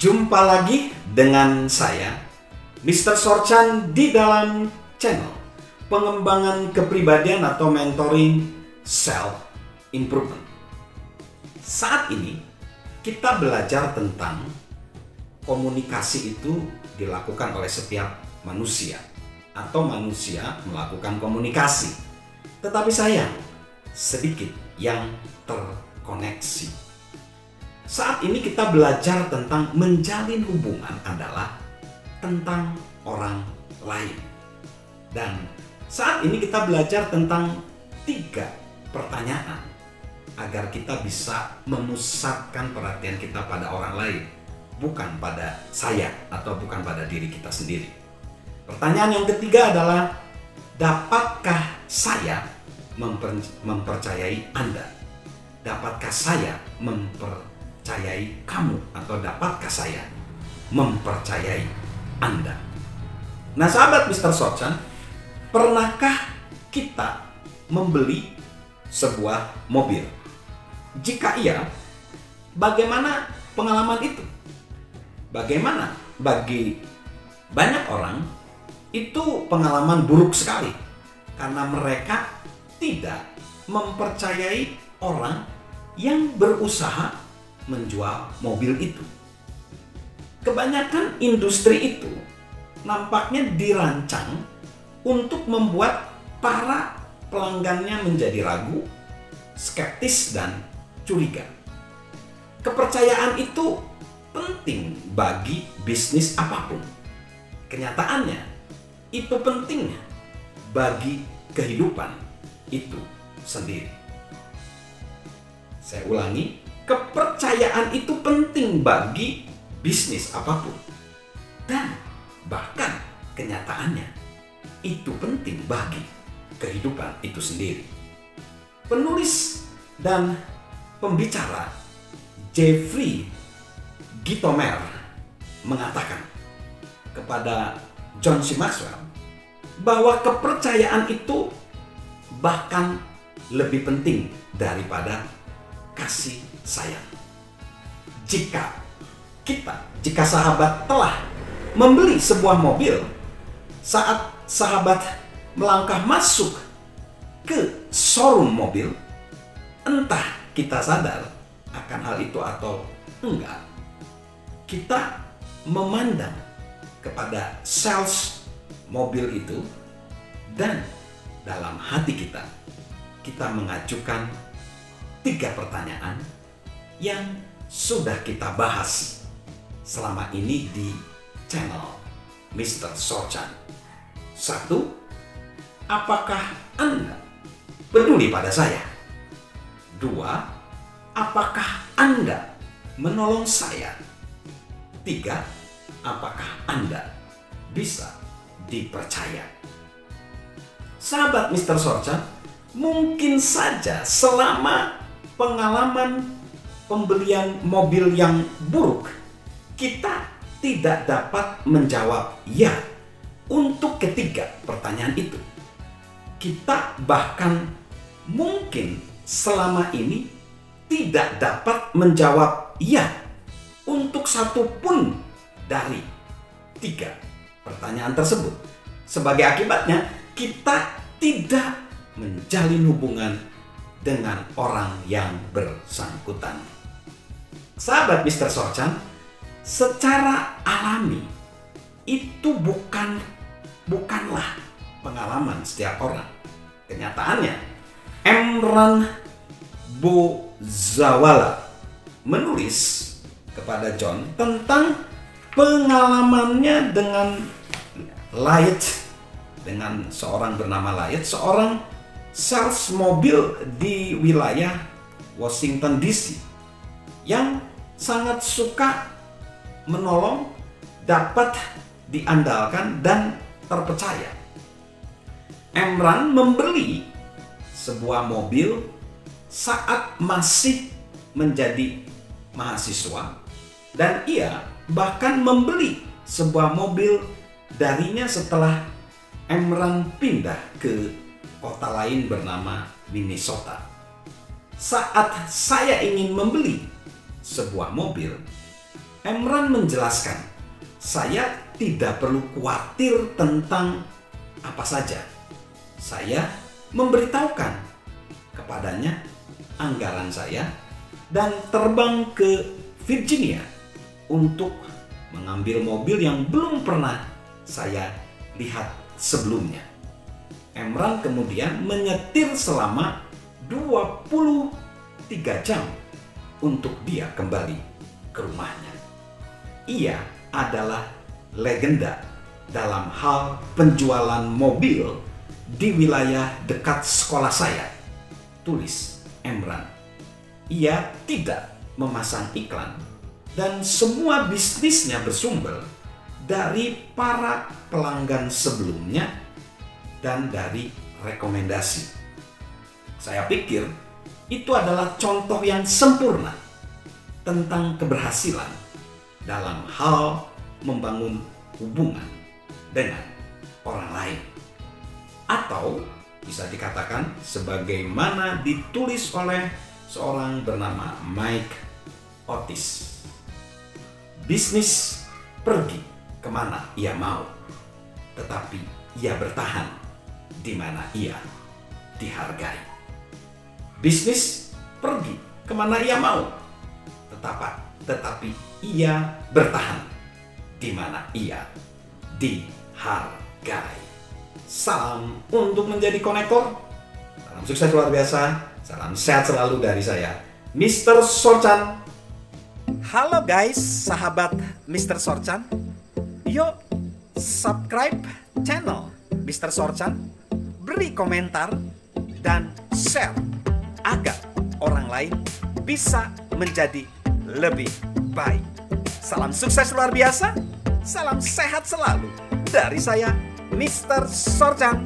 Jumpa lagi dengan saya, Mr. Sorchan, di dalam channel pengembangan kepribadian atau mentoring self improvement. Saat ini kita belajar tentang komunikasi itu dilakukan oleh setiap manusia atau manusia melakukan komunikasi. Tetapi sayang, sedikit yang terkoneksi. Saat ini kita belajar tentang menjalin hubungan adalah tentang orang lain. Dan saat ini kita belajar tentang 3 pertanyaan agar kita bisa memusatkan perhatian kita pada orang lain, bukan pada saya atau bukan pada diri kita sendiri. Pertanyaan yang ketiga adalah, dapatkah saya mempercayai Anda? Dapatkah saya mempercayai kamu? Atau dapatkah saya mempercayai Anda? Nah, sahabat Mr. Sorchan, pernahkah kita membeli sebuah mobil? Jika iya, bagaimana pengalaman itu? Bagaimana bagi banyak orang itu pengalaman buruk sekali karena mereka tidak mempercayai orang yang berusaha menjual mobil itu. Kebanyakan industri itu nampaknya dirancang untuk membuat para pelanggannya menjadi ragu, skeptis, dan curiga. Kepercayaan itu penting bagi bisnis apapun. Kenyataannya, itu penting bagi kehidupan itu sendiri. Saya ulangi, kepercayaan itu penting bagi bisnis apapun. Dan bahkan kenyataannya, itu penting bagi kehidupan itu sendiri. Penulis dan pembicara Jeffrey Gitomer mengatakan kepada John C. Maxwell bahwa kepercayaan itu bahkan lebih penting daripada kasih sayang. Jika sahabat telah membeli sebuah mobil, saat sahabat melangkah masuk ke showroom mobil, entah kita sadar akan hal itu atau enggak, kita memandang kepada sales mobil itu, dan dalam hati kita mengajukan 3 pertanyaan yang sudah kita bahas selama ini di channel Mr. Sorchan. 1. Apakah Anda peduli pada saya? 2. Apakah Anda menolong saya? 3. Apakah Anda bisa dipercaya? Sahabat Mr. Sorchan, mungkin saja selama pengalaman pembelian mobil yang buruk, kita tidak dapat menjawab ya untuk ketiga pertanyaan itu. Kita bahkan mungkin selama ini tidak dapat menjawab ya untuk satu pun dari 3 pertanyaan tersebut. Sebagai akibatnya, kita tidak menjalin hubungan dengan orang yang bersangkutan. Sahabat Mr. Sorchan, secara alami itu bukanlah pengalaman setiap orang. Kenyataannya, Emran Bozawala menulis kepada John tentang pengalamannya dengan seorang bernama Light, seorang sales mobil di wilayah Washington DC yang sangat suka menolong, dapat diandalkan, dan terpercaya. Emran membeli sebuah mobil saat masih menjadi mahasiswa, dan ia bahkan membeli sebuah mobil darinya setelah Emran pindah ke kota lain bernama Minnesota. Saat saya ingin membeli sebuah mobil, Emran menjelaskan, saya tidak perlu khawatir tentang apa saja. Saya memberitahukan kepadanya anggaran saya dan terbang ke Virginia untuk mengambil mobil yang belum pernah saya lihat sebelumnya. Emran kemudian menyetir selama 23 jam untuk dia kembali ke rumahnya. Ia adalah legenda dalam hal penjualan mobil di wilayah dekat sekolah saya, tulis Emran. Ia tidak memasang iklan dan semua bisnisnya bersumber dari para pelanggan sebelumnya dan dari rekomendasi. Saya pikir itu adalah contoh yang sempurna tentang keberhasilan dalam hal membangun hubungan dengan orang lain. Atau bisa dikatakan sebagaimana ditulis oleh seorang bernama Mike Otis. Bisnis pergi kemana ia mau, tetapi ia bertahan di mana ia dihargai. Bisnis pergi kemana ia mau, tetapi ia bertahan di mana ia dihargai. Salam untuk menjadi konektor. Salam sukses luar biasa. Salam sehat selalu dari saya, Mr. Sorchan. Halo guys, sahabat Mr. Sorchan. Yuk subscribe channel Mr. Sorchan, beri komentar dan share agar orang lain bisa menjadi lebih baik. Salam sukses luar biasa. Salam sehat selalu dari saya, Mr. Sorchan.